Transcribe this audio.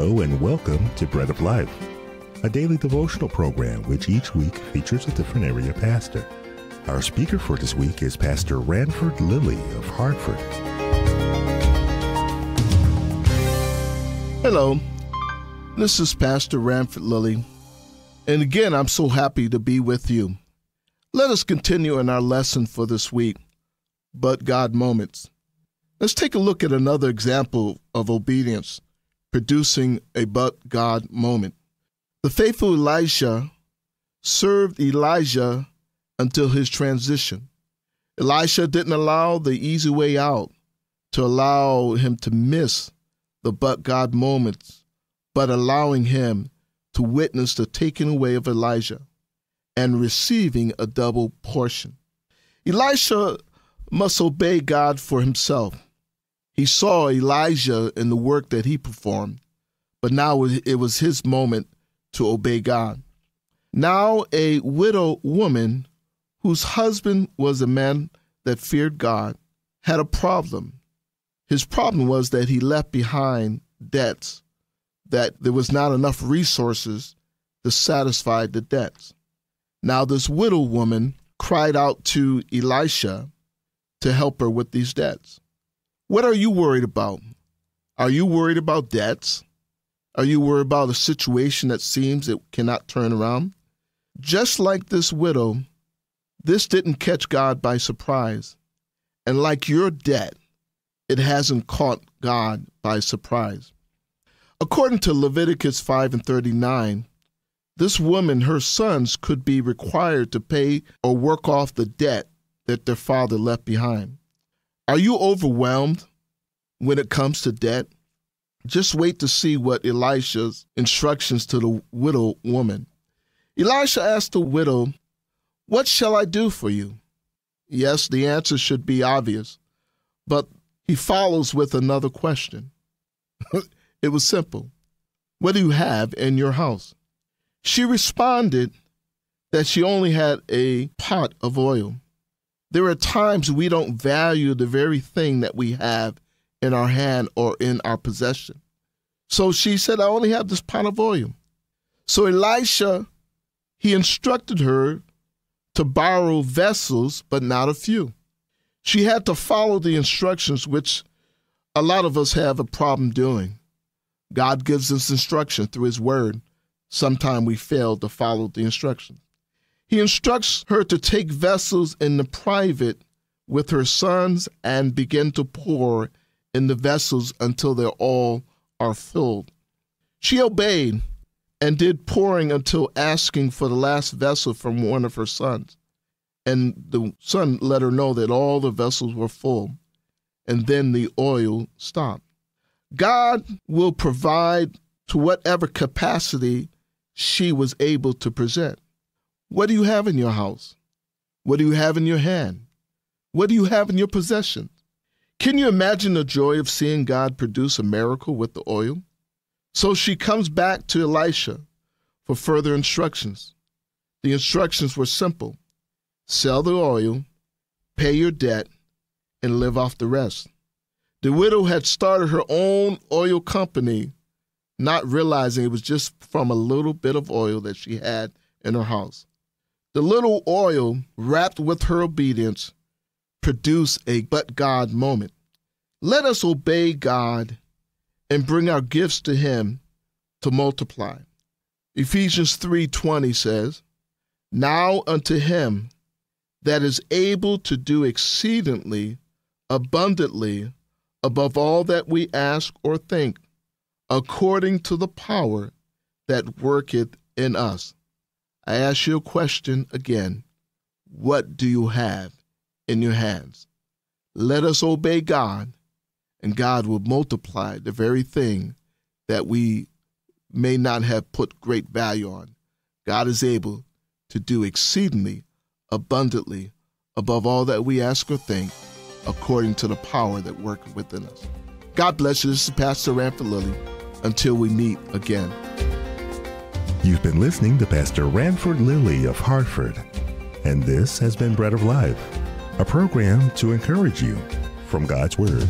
Hello and welcome to Bread of Life, a daily devotional program which each week features a different area pastor. Our speaker for this week is Pastor Ranford Lilly of Hartford. Hello, this is Pastor Ranford Lilly, and again, I'm so happy to be with you. Let us continue in our lesson for this week, But God Moments. Let's take a look at another example of obedience producing a but God moment. The faithful Elisha served Elijah until his transition. Elisha didn't allow the easy way out to allow him to miss the but God moments, but allowing him to witness the taking away of Elijah and receiving a double portion. Elisha must obey God for himself. He saw Elijah in the work that he performed, but now it was his moment to obey God. Now a widow woman whose husband was a man that feared God had a problem. His problem was that he left behind debts, that there was not enough resources to satisfy the debts. Now this widow woman cried out to Elisha to help her with these debts. What are you worried about? Are you worried about debts? Are you worried about a situation that seems it cannot turn around? Just like this widow, this didn't catch God by surprise. And like your debt, it hasn't caught God by surprise. According to Leviticus 5:39, this woman, her sons, could be required to pay or work off the debt that their father left behind. Are you overwhelmed when it comes to debt? Just wait to see what Elisha's instructions to the widow woman. Elisha asked the widow, "What shall I do for you?" Yes, the answer should be obvious, but he follows with another question. It was simple. What do you have in your house? She responded that she only had a pot of oil. There are times we don't value the very thing that we have in our hand or in our possession. So she said, I only have this pot of oil. So Elisha, he instructed her to borrow vessels, but not a few. She had to follow the instructions, which a lot of us have a problem doing. God gives us instruction through his word. Sometimes we fail to follow the instructions. He instructs her to take vessels in the private with her sons and begin to pour in the vessels until they all are filled. She obeyed and did pouring until asking for the last vessel from one of her sons. And the son let her know that all the vessels were full. And then the oil stopped. God will provide to whatever capacity she was able to present. What do you have in your house? What do you have in your hand? What do you have in your possession? Can you imagine the joy of seeing God produce a miracle with the oil? So she comes back to Elisha for further instructions. The instructions were simple. Sell the oil, pay your debt, and live off the rest. The widow had started her own oil company, not realizing it was just from a little bit of oil that she had in her house. The little oil, wrapped with her obedience, produced a but God moment. Let us obey God and bring our gifts to him to multiply. Ephesians 3:20 says, Now unto him that is able to do exceedingly abundantly above all that we ask or think, according to the power that worketh in us. I ask you a question again. What do you have in your hands? Let us obey God, and God will multiply the very thing that we may not have put great value on. God is able to do exceedingly abundantly above all that we ask or think, according to the power that worketh within us. God bless you. This is Pastor Ranford Lilly. Until we meet again. You've been listening to Pastor Ranford Lilly of Hartford, and this has been Bread of Life, a program to encourage you from God's Word.